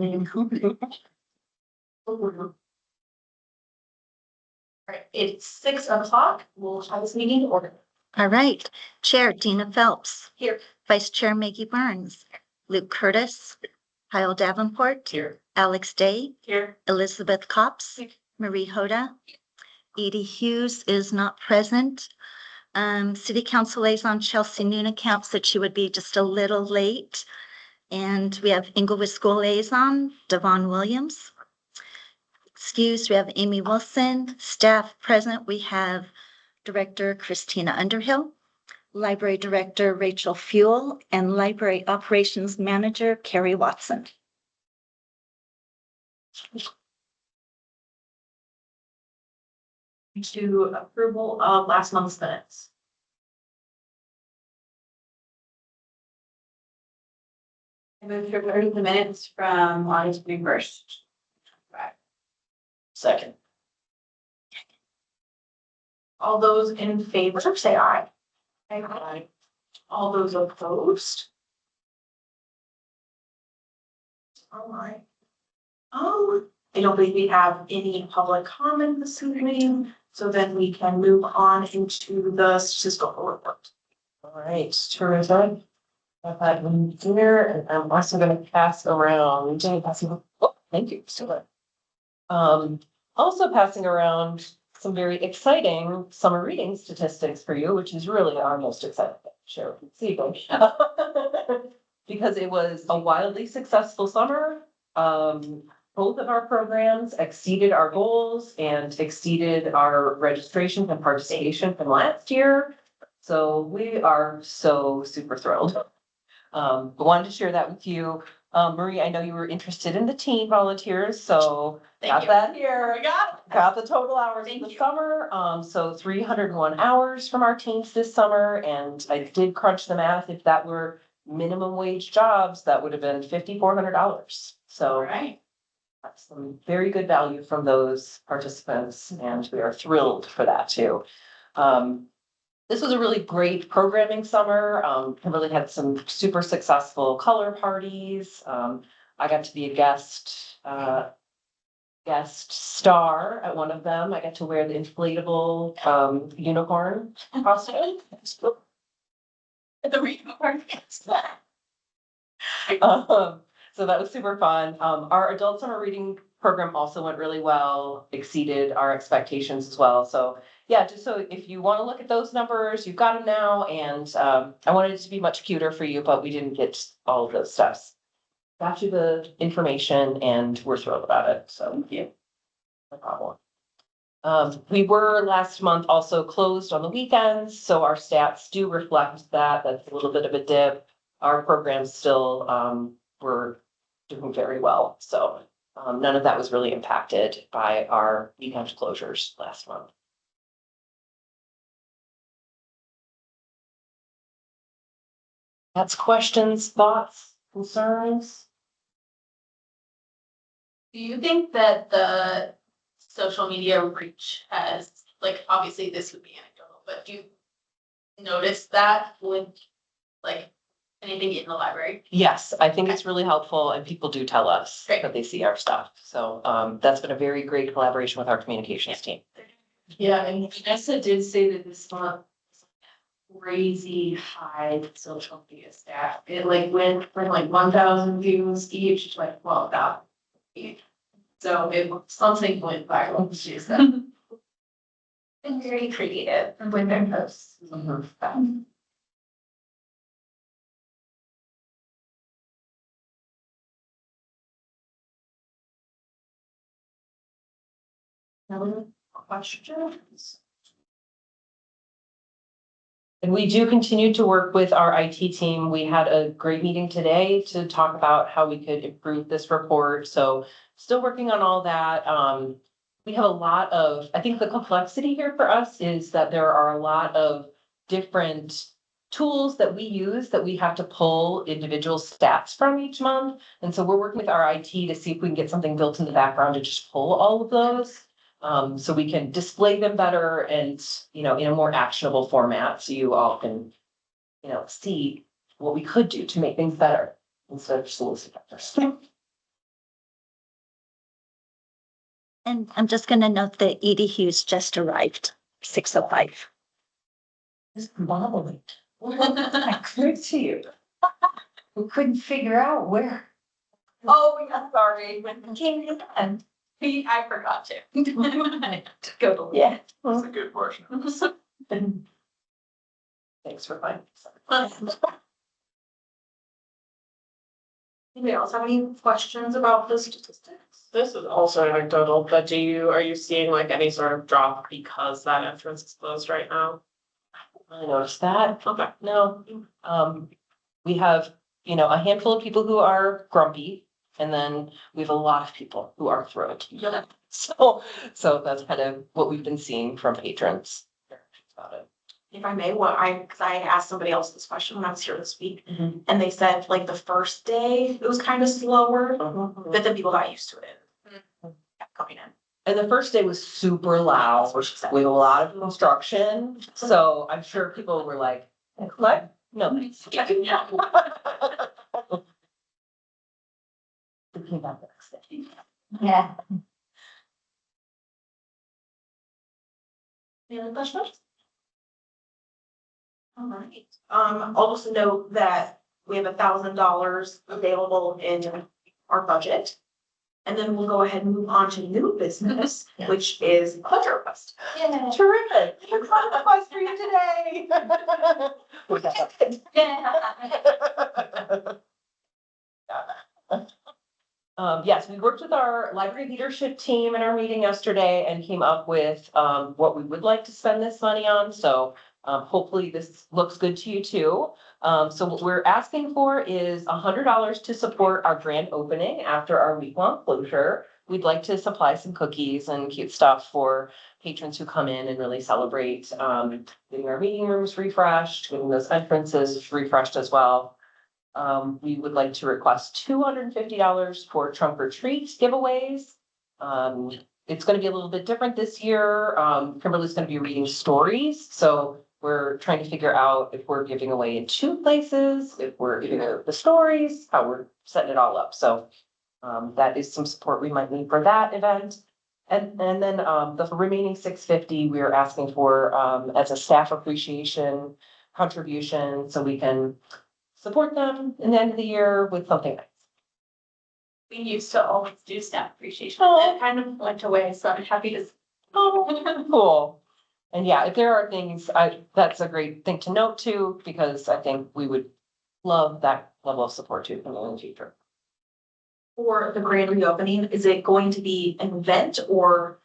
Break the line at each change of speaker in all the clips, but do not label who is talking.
All right, it's 6 o'clock. We'll have this meeting order.
All right. Chair Dina Phelps,
Here.
Vice Chair Maggie Burns, Luke Curtis, Kyle Davenport,
Here.
Alex Day,
Here.
Elizabeth Copps,
Here.
Marie Hoda. Edie Hughes is not present. City Council Liaison Chelsea Noon accounts that she would be just a little late. And we have Inglewood School Liaison, Devon Williams. Excused, we have Amy Wilson. Staff present, we have Director Christina Underhill, Library Director Rachel Fuel, and Library Operations Manager Carrie Watson.
To approval of last month's minutes. I move to approve the minutes from August 31st. Right. Second. All those in favor, say aye. Aye. All those opposed? All right. I don't believe we have any public comment this evening, so then we can move on into the statistical report.
All right, terrific. Got that one here, and I'm also gonna pass around, Jenny passing, oh, thank you, Stuart. Also passing around some very exciting summer reading statistics for you, which is really our most exciting thing. Share with the evening. Because it was a wildly successful summer. Both of our programs exceeded our goals and exceeded our registration and participation from last year. So we are so super thrilled. I wanted to share that with you. Marie, I know you were interested in the teen volunteers, so got that here.
We got
Got the total hours in the summer. So 301 hours from our teams this summer, and I did crunch the math. If that were minimum wage jobs, that would have been $5,400. So
All right.
that's some very good value from those participants, and we are thrilled for that too. This was a really great programming summer. Kimberly had some super successful color parties. I got to be a guest star at one of them. I got to wear the inflatable unicorn costume.
The report.
So that was super fun. Our adult summer reading program also went really well, exceeded our expectations as well. So yeah, just so if you want to look at those numbers, you've got them now. And I wanted it to be much cuter for you, but we didn't get all of those steps. Got you the information and we're thrilled about it. So yeah, no problem. We were last month also closed on the weekends, so our stats do reflect that. That's a little bit of a dip. Our programs still were doing very well. So none of that was really impacted by our weekend closures last month. That's questions, thoughts, concerns?
Do you think that the social media reach has, like, obviously this would be anecdotal, but do you notice that with like anything in the library?
Yes, I think it's really helpful and people do tell us
Great.
that they see our stuff. So that's been a very great collaboration with our communications team.
Yeah, and Vanessa did say that this month was crazy high social media stat. It like went from like 1,000 views each to like 12,000 each. So it something went viral, she said. And very creative with their posts. Other questions?
And we do continue to work with our IT team. We had a great meeting today to talk about how we could improve this report. So still working on all that. We have a lot of, I think the complexity here for us is that there are a lot of different tools that we use that we have to pull individual stats from each month. And so we're working with our IT to see if we can get something built in the background to just pull all of those. So we can display them better and, in a more actionable format, so you all can, see what we could do to make things better instead of just listening.
And I'm just gonna note that Edie Hughes just arrived, 6:05.
It's bobbling. Good to you. We couldn't figure out where.
Oh, yeah, sorry.
Came in.
I forgot to. To go to.
Yeah.
That's a good portion.
Thanks for finding.
Anybody else have any questions about the statistics?
This is also anecdotal, but are you seeing like any sort of drop because that entrance is closed right now?
I noticed that.
Okay.
No, we have, a handful of people who are grumpy, and then we have a lot of people who are thrilled.
Yeah.
So that's kind of what we've been seeing from patrons. About it.
If I may, because I asked somebody else this question when I was here this week,
Mhm.
and they said like the first day it was kind of slower, but then people got used to it. Kept coming in.
And the first day was super loud, with a lot of construction, so I'm sure people were like, what? No. thanks." We came back the next day.
Yeah.
Any other questions? All right, I'll also note that we have $1,000 available in our budget. And then we'll go ahead and move on to new business, which is budget request.
Terrific. What's on the request for you today? Yes, we worked with our library leadership team in our meeting yesterday and came up with what we would like to spend this money on, so hopefully this looks good to you too. So what we're asking for is $100 to support our grand opening after our week-long closure. We'd like to supply some cookies and cute stuff for patrons who come in and really celebrate, getting our meeting rooms refreshed, getting those entrances refreshed as well. We would like to request $250 for trunk or treat giveaways. It's gonna be a little bit different this year. Kimberly's gonna be reading stories, so we're trying to figure out if we're giving away in two places, if we're giving out the stories, how we're setting it all up. So that is some support we might need for that event. And then the remaining $650, we are asking for as a staff appreciation contribution, so we can support them in the end of the year with something nice.
We used to always do staff appreciation,
Oh.
and it kind of went away, so I'm happy to.
Oh, cool. And yeah, if there are things, that's a great thing to note too, because I think we would love that level of support too from the future.
For the grand reopening, is it going to be an event or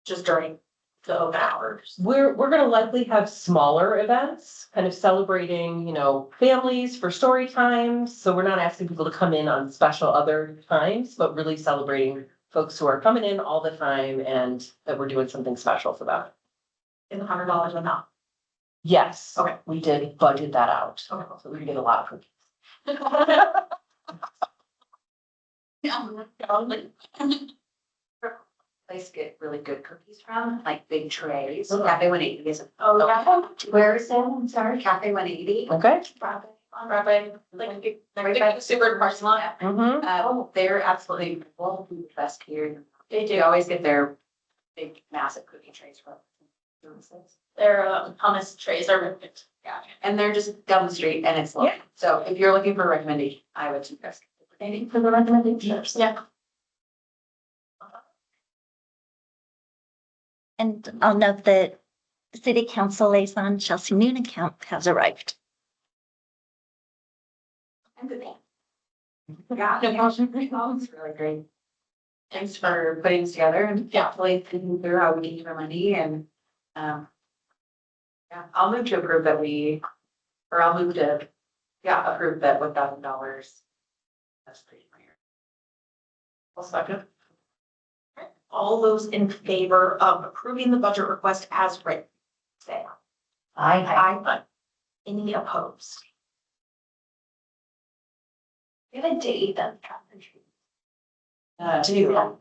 just during the open hours?
We're gonna likely have smaller events, kind of celebrating, families for story times. So we're not asking people to come in on special other times, but really celebrating folks who are coming in all the time and that we're doing something special for them.
Is $100 enough?
Yes.
Okay.
We did budget that out,
Okay.
so we can get a lot of cookies.
Place to get really good cookies from, like big trays.
Okay.
Cafe 180 is.
Oh, yeah.
Where is it? I'm sorry, Cafe 180.
Okay.
On Broadway, like super parking lot.
Mm-hmm.
They're absolutely incredible. The best here.
They
They
do.
always get their big massive cookie trays from.
Their hummus trays are perfect.
Yeah, and they're just down the street and it's local.
Yeah.
So if you're looking for a recommendation, I would suggest.
Anything for the recommendations? Yeah.
And I'll note that City Council liaison Chelsea Noonan-Camp has arrived.
Yeah, no problem. It's really great. Thanks for putting this together and thoughtfully thinking through how we need our money and, yeah, I'll move to approve that I'll move to, approve that $1,000. That's pretty clear.
I'll second. All those in favor of approving the budget request as written, say aye. Aye. Any opposed? We have a date then.
Do you?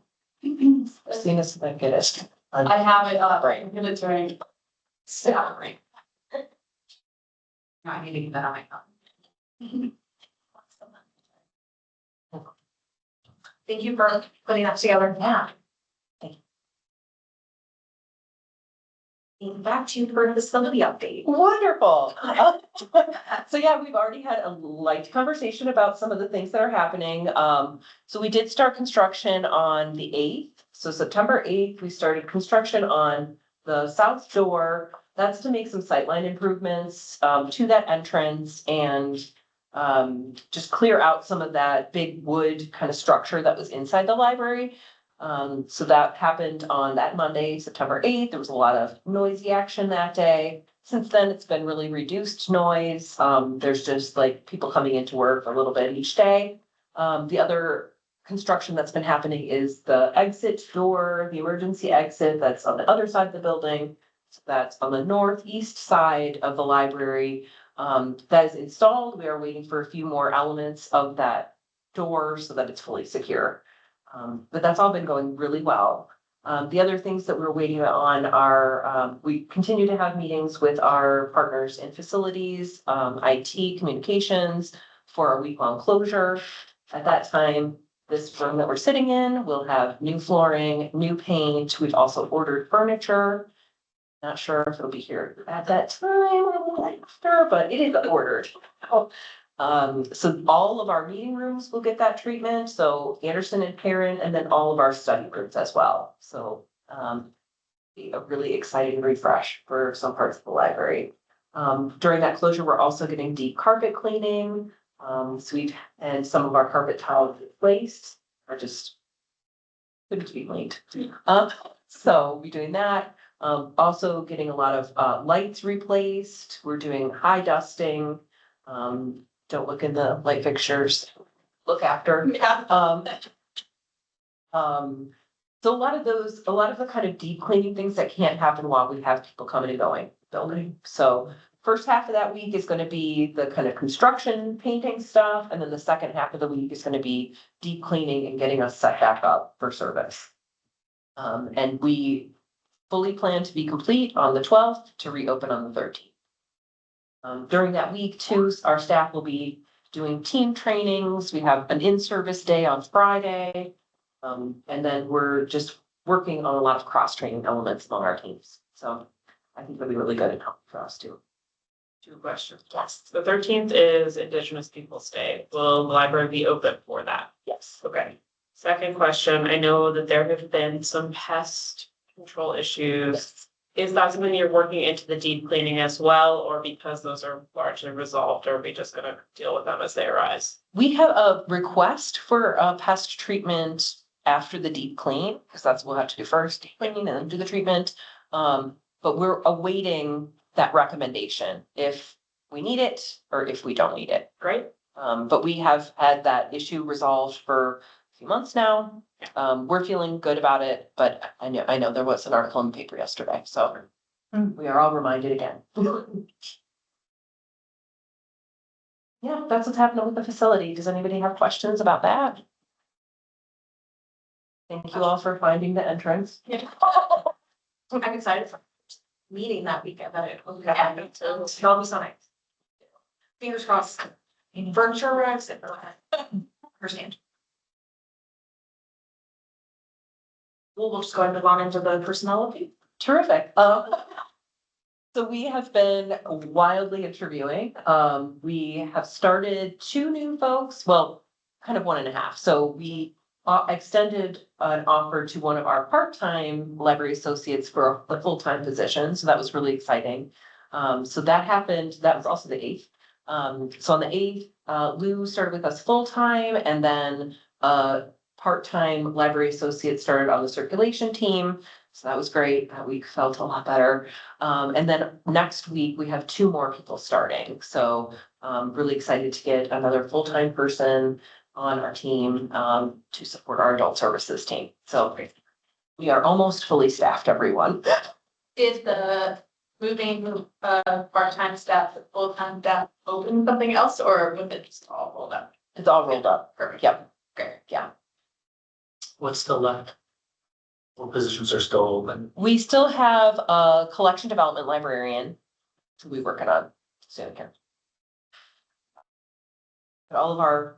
Christina's gonna get it.
I have it up.
Right.
I'm gonna try.
Salary.
No, I need to get that on my phone.
Thank you for putting that together.
Yeah.
back to you for the facility update.
Wonderful. So yeah, we've already had a light conversation about some of the things that are happening. So we did start construction on the 8th. So September 8th, we started construction on the south door. That's to make some sightline improvements to that entrance and just clear out some of that big wood kind of structure that was inside the library. So that happened on that Monday, September 8th. There was a lot of noisy action that day. Since then, it's been really reduced noise. There's just like people coming into work a little bit each day. The other construction that's been happening is the exit door, the emergency exit that's on the other side of the building. So that's on the northeast side of the library. That is installed. We are waiting for a few more elements of that door so that it's fully secure. But that's all been going really well. The other things that we're waiting on are, we continue to have meetings with our partners in facilities, IT, communications for our week-long closure. At that time, this room that we're sitting in will have new flooring, new paint. We've also ordered furniture. Not sure if it'll be here at that time or after, but it is ordered. So all of our meeting rooms will get that treatment, so Anderson and Perrin, and then all of our study rooms as well, so. A really exciting refresh for some parts of the library. During that closure, we're also getting deep carpet cleaning, and some of our carpet tiles replaced, are just. Couldn't be cleaned, so we're doing that. Also getting a lot of lights replaced, we're doing high dusting. Don't look in the light fixtures, look after. So a lot of the kind of deep cleaning things that can't happen while we have people coming and going building. So first half of that week is gonna be the kind of construction painting stuff, and then the second half of the week is gonna be deep cleaning and getting us set back up for service. And we fully plan to be complete on the 12th to reopen on the 13th. During that week too, our staff will be doing team trainings. We have an in-service day on Friday. And then we're just working on a lot of cross-training elements among our teams. So I think that'll be really good and helpful for us too.
2 questions. Yes. The 13th is Indigenous Peoples' Day. Will the library be open for that?
Yes.
Okay. Second question, I know that there have been some pest control issues. Is that something you're working into the deep cleaning as well, or because those are largely resolved, or are we just gonna deal with them as they arise?
We have a request for pest treatment after the deep clean, because that's what we'll have to do first, deep cleaning and then do the treatment. But we're awaiting that recommendation if we need it or if we don't need it.
Great.
But we have had that issue resolved for a few months now. We're feeling good about it, but I know there was an article in the paper yesterday, so we are all reminded again. Yeah, that's what's happening with the facility. Does anybody have questions about that? Thank you all for finding the entrance.
I'm excited for meeting that weekend, that it will happen, so it'll be so nice. Fingers crossed, furniture arrives and understand. We'll just go ahead and move on into the personnel update.
Terrific. So we have been wildly interviewing. We have started 2 new folks, well, kind of 1.5. So we extended an offer to one of our part-time library associates for a full-time position. So that was really exciting. So that happened. That was also the 8th. So on the 8th, Lou started with us full-time, and then part-time library associate started on the circulation team. So that was great. That week felt a lot better. And then next week we have 2 more people starting. So really excited to get another full-time person on our team to support our adult services team. So we are almost fully staffed, everyone.
Is the moving part-time staff, full-time staff open something else, or would it just all rolled up?
It's all rolled up.
Perfect.
Yep.
Great.
Yeah.
What's still left? What positions are still open?
We still have a collection development librarian to be working on soon here. But all of our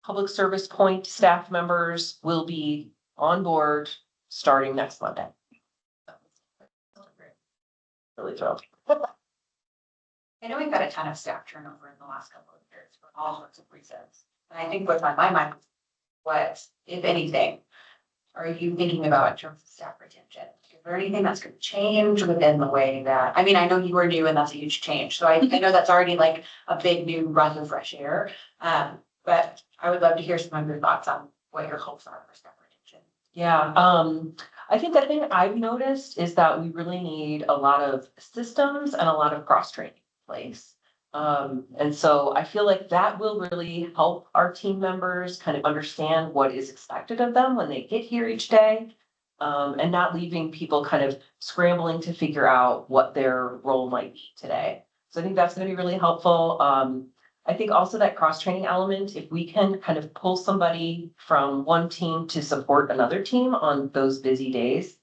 public service point staff members will be on board starting next Monday. really thrilled.
I know we've had a ton of staff turnover in the last couple of years for all sorts of reasons. And I think what's on my mind, what, if anything, are you thinking about in terms of staff retention? Is there anything that's gonna change within the way that, I mean, I know you are new and that's a huge change, so I know that's already like a big new breath of fresh air. But I would love to hear some of your thoughts on what your hopes are for staff retention.
Yeah, I think the thing I've noticed is that we really need a lot of systems and a lot of cross-training in place. And so I feel like that will really help our team members kind of understand what is expected of them when they get here each day. And not leaving people kind of scrambling to figure out what their role might be today. So I think that's gonna be really helpful. I think also that cross-training element, if we can kind of pull somebody from one team to support another team on those busy days.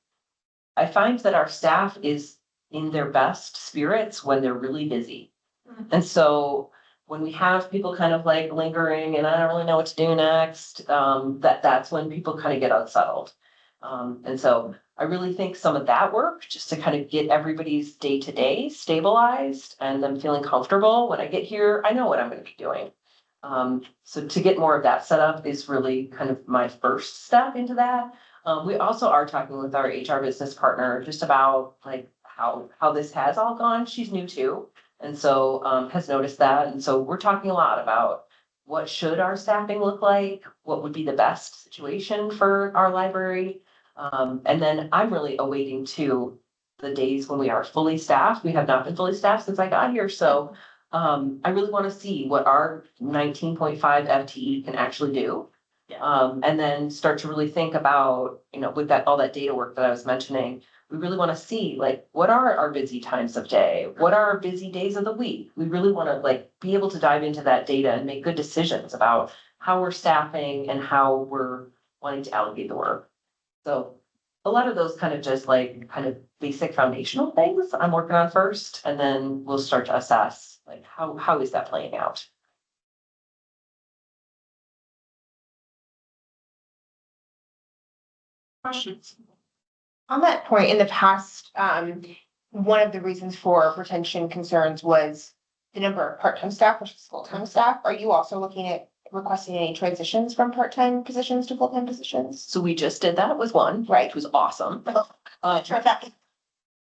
I find that our staff is in their best spirits when they're really busy. And so when we have people kind of like lingering and I don't really know what to do next, that's when people kind of get unsettled. And so I really think some of that work, just to kind of get everybody's day-to-day stabilized and them feeling comfortable when I get here, I know what I'm gonna be doing. So to get more of that set up is really kind of my first step into that. We also are talking with our HR business partner just about like how this has all gone. She's new too. And so, has noticed that. And so we're talking a lot about what should our staffing look like? What would be the best situation for our library? And then I'm really awaiting to the days when we are fully staffed. We have not been fully staffed since I got here, so I really want to see what our 19.5 FTE can actually do. And then start to really think about, you know, with that, all that data work that I was mentioning, we really want to see like, what are our busy times of day? What are our busy days of the week? We really want to like be able to dive into that data and make good decisions about how we're staffing and how we're wanting to allocate the work. So a lot of those kind of just like kind of basic foundational things I'm working on first, and then we'll start to assess like how is that playing out?
Questions? On that point, in the past, one of the reasons for retention concerns was the number of part-time staff versus full-time staff. Are you also looking at requesting any transitions from part-time positions to full-time positions?
So we just did that with one,
Right.
which was awesome.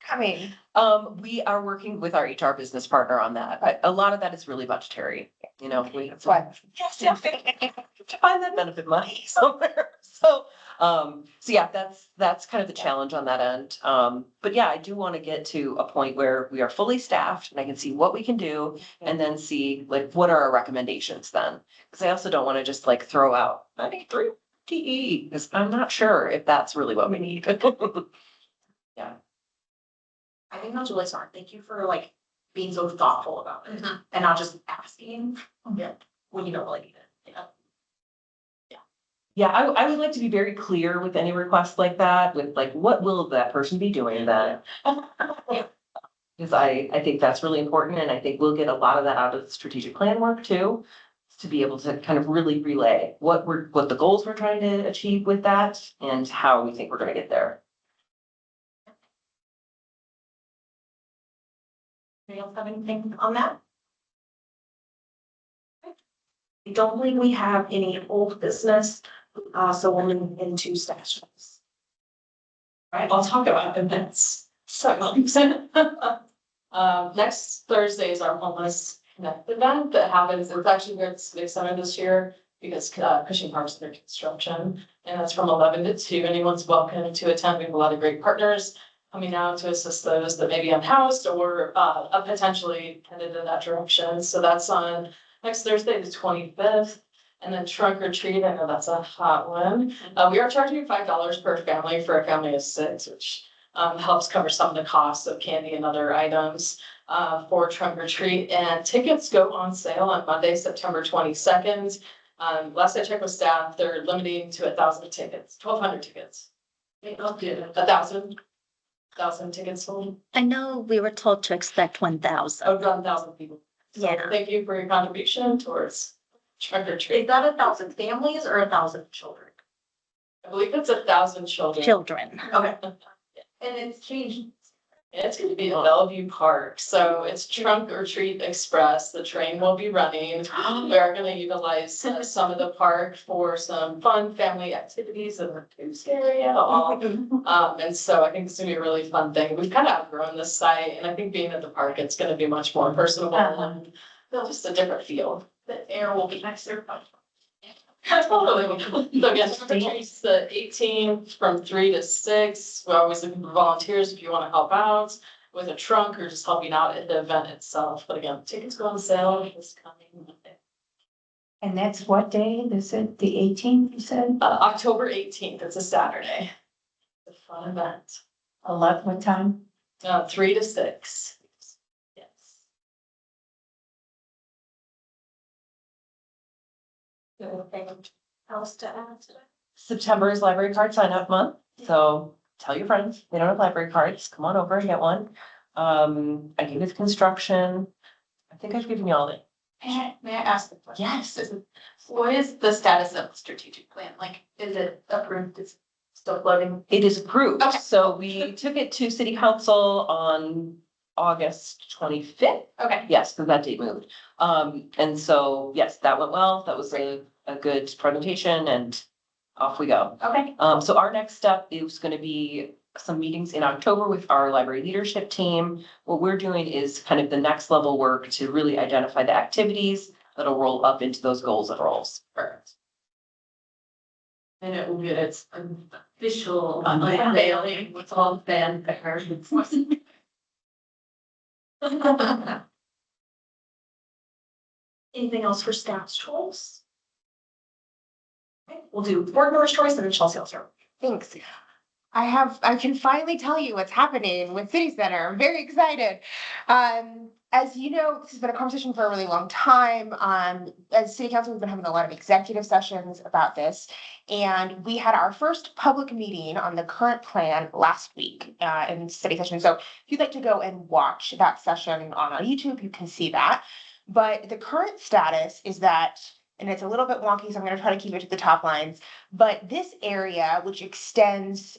Coming.
We are working with our HR business partner on that. A lot of that is really budgetary, you know, we have to.
What?
Yes, yeah, to find that benefit money somewhere. So yeah, that's kind of the challenge on that end. But yeah, I do want to get to a point where we are fully staffed and I can see what we can do and then see like, what are our recommendations then? Because I also don't want to just like throw out, I need 3 TE, because I'm not sure if that's really what we need. Yeah.
I think that's really smart. Thank you for like being so thoughtful about it and not just asking. Yeah. When you don't really need it. Yeah.
Yeah, I would like to be very clear with any request like that, with like, what will that person be doing then? Because I think that's really important, and I think we'll get a lot of that out of the strategic plan work too. To be able to kind of really relay what the goals we're trying to achieve with that and how we think we're gonna get there.
Anybody else have anything on that? I don't believe we have any old business, so we'll move into sessions.
Right, I'll talk about events. So, next Thursday is our homeless connect event that happens, it's actually here at the Civic Center this year because Cushing Park's under construction. And that's from 11 to 2. Anyone's welcome to attend. We have a lot of great partners coming out to assist those that may be unhoused or potentially headed in that direction. So that's on next Thursday, the 25th. And then trunk or treat, I know that's a hot one. We are charging $5 per family for a family of 6, which helps cover some of the costs of candy and other items for trunk or treat. And tickets go on sale on Monday, September 22nd. Last I checked with staff, they're limiting to 1,000 tickets, 1,200 tickets. I'll do 1,000 tickets sold.
I know we were told to expect 1,000.
Over 1,000 people. So
Yeah.
thank you for your contribution towards trunk or treat.
Is that 1,000 families or 1,000 children?
I believe it's 1,000 children.
Children.
Okay. And it's changed
It's gonna be at Bellevue Park, so it's Trunk or Treat Express, the train will be running. We are gonna utilize some of the park for some fun family activities in the Coops area. And so I think it's gonna be a really fun thing. We've kind of outgrown this site, and I think being at the park, it's gonna be much more personable and just a different feel.
The air will be nicer.
Totally. So yes, Trunk or Treat's the 18th from 3 to 6. We're always looking for volunteers if you want to help out with a trunk or just helping out at the event itself. But again, tickets go on sale this coming Monday.
And that's what day? Is it the 18th, you said?
October 18th, it's a Saturday. It's a fun event.
11, what time?
3 to 6. Yes.
Anything else to add today?
September is library card sign up month, so tell your friends, they don't have library cards, come on over and get one. I think it's construction. I think I've given you all the.
May I ask the question?
Yes.
What is the status of the strategic plan? Like, is it approved? Is it still floating?
It is approved,
Okay.
so we took it to city council on August 25th.
Okay.
Yes, because that date moved. And so, yes, that went well. That was a good presentation and off we go.
Okay.
So our next step is gonna be some meetings in October with our library leadership team. What we're doing is kind of the next level work to really identify the activities that'll roll up into those goals and roles.
Perfect. And it will get its official
Unveiling.
unveiling with all the fanfare.
Anything else for staff's choice? Okay, we'll do board member's choice and then Chelsea will start.
Thanks. I can finally tell you what's happening with City Center. I'm very excited. As you know, this has been a conversation for a really long time. As City Council, we've been having a lot of executive sessions about this. And we had our first public meeting on the current plan last week in City Session. So if you'd like to go and watch that session on our YouTube, you can see that. But the current status is that, and it's a little bit wonky, so I'm gonna try to keep it to the top lines. But this area, which extends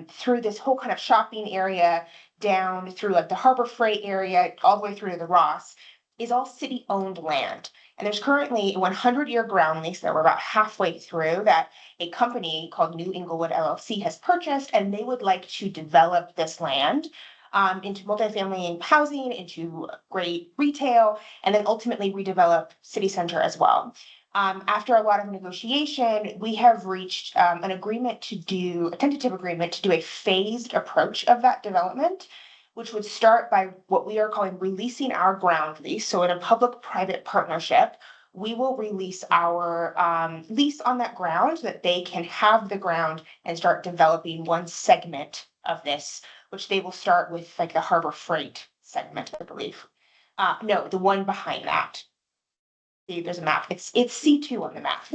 through this whole kind of shopping area, down through like the Harbor Freight area, all the way through to the Ross, is all city-owned land. And there's currently a 100-year ground lease that we're about halfway through that a company called New Inglewood LLC has purchased, and they would like to develop this land into multifamily housing, into great retail, and then ultimately redevelop city center as well. After a lot of negotiation, we have reached a tentative agreement to do a phased approach of that development, which would start by what we are calling releasing our ground lease. So in a public-private partnership, we will release our lease on that ground so that they can have the ground and start developing one segment of this, which they will start with like the Harbor Freight segment, I believe. No, the one behind that. See, there's a map. It's C2 on the map.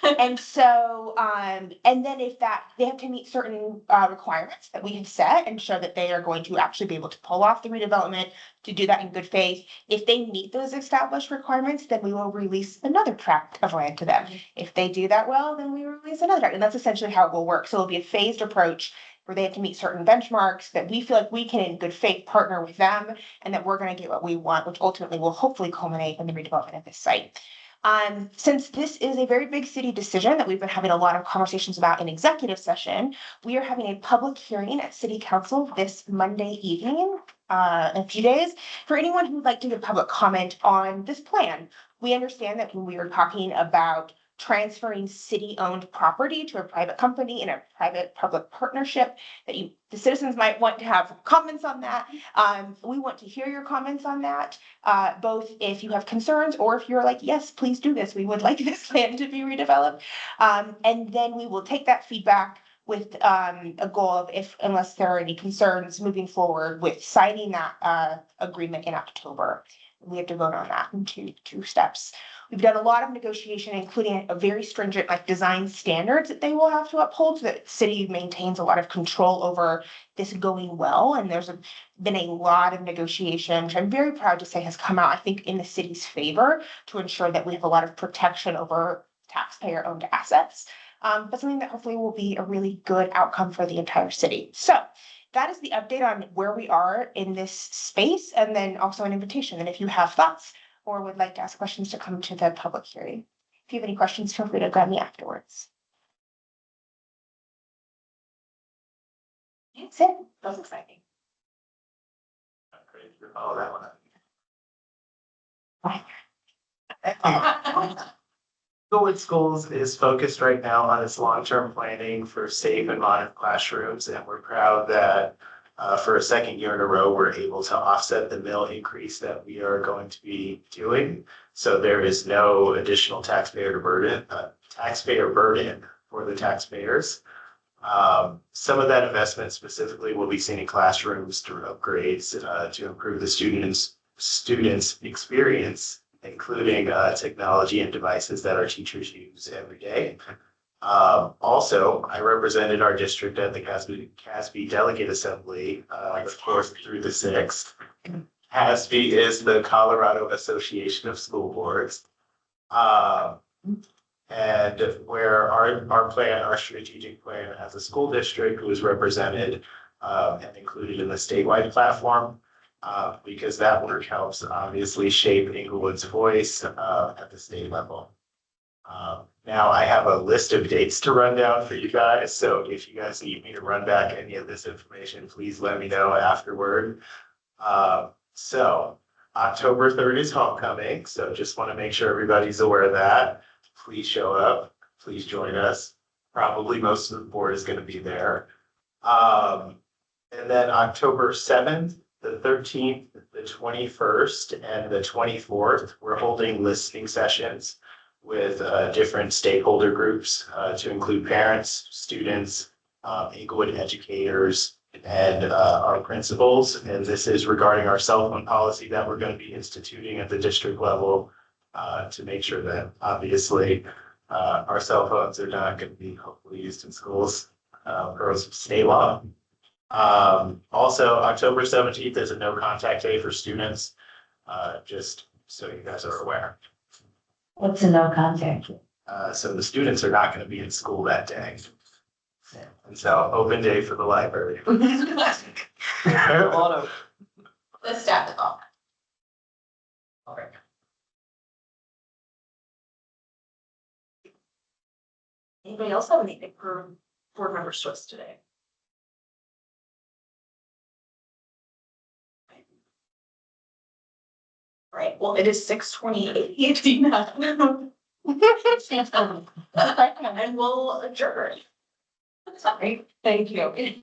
And so, and then if that, they have to meet certain requirements that we have set and show that they are going to actually be able to pull off the redevelopment to do that in good faith. If they meet those established requirements, then we will release another tract of land to them. If they do that well, then we release another tract. And that's essentially how it will work. So it'll be a phased approach where they have to meet certain benchmarks that we feel like we can in good faith partner with them and that we're going to get what we want, which ultimately will hopefully culminate in the redevelopment of this site. Since this is a very big city decision that we've been having a lot of conversations about in executive session, we are having a public hearing at City Council this Monday evening, in a few days, for anyone who would like to give public comment on this plan. We understand that when we are talking about transferring city-owned property to a private company in a private-public partnership, that the citizens might want to have comments on that. We want to hear your comments on that, both if you have concerns or if you're like, yes, please do this. We would like this land to be redeveloped. And then we will take that feedback with a goal of unless there are any concerns moving forward with signing that agreement in October. We have to vote on that in two steps. We've done a lot of negotiation, including a very stringent design standards that they will have to uphold so that the city maintains a lot of control over this going well. And there's been a lot of negotiation, which I'm very proud to say has come out, I think, in the city's favor to ensure that we have a lot of protection over taxpayer-owned assets. but something that hopefully will be a really good outcome for the entire city. So that is the update on where we are in this space, and then also an invitation. And if you have thoughts or would like to ask questions, to come to the public hearing. If you have any questions, feel free to grab me afterwards. That's it.
That's exciting.
Great, you follow that one up. Inglewood Schools is focused right now on its long-term planning for safe and modern classrooms, and we're proud that for a second year in a row, we're able to offset the mill increase that we are going to be doing. So there is no additional taxpayer burden for the taxpayers. Some of that investment specifically will be seen in classrooms through upgrades to improve the students' experience, including technology and devices that our teachers use every day. Also, I represented our district at the CASB Delegate Assembly, the 4th through the 6th. CASB is the Colorado Association of School Boards. And where our strategic plan as a school district was represented and included in the statewide platform, because that work helps obviously shape Inglewood's voice at the state level. Now I have a list of dates to run down for you guys. So if you guys need me to run back any of this information, please let me know afterward. So October 3rd is homecoming. So just want to make sure everybody's aware of that. Please show up, please join us. Probably most of the board is going to be there. And then October 7th, the 13th, the 21st, and the 24th, we're holding listening sessions with different stakeholder groups to include parents, students, Inglewood educators, and our principals. And this is regarding our cell phone policy that we're going to be instituting at the district level to make sure that obviously our cell phones are not going to be hopefully used in schools per state law. Also, October 17th is a no contact day for students, just so you guys are aware.
What's a no contact?
So the students are not going to be in school that day. And so open day for the library.
The staff is off.
Anybody else have anything for board members to us today? Right, well, it is 6:28. And we'll adjourn.
Sorry, thank you.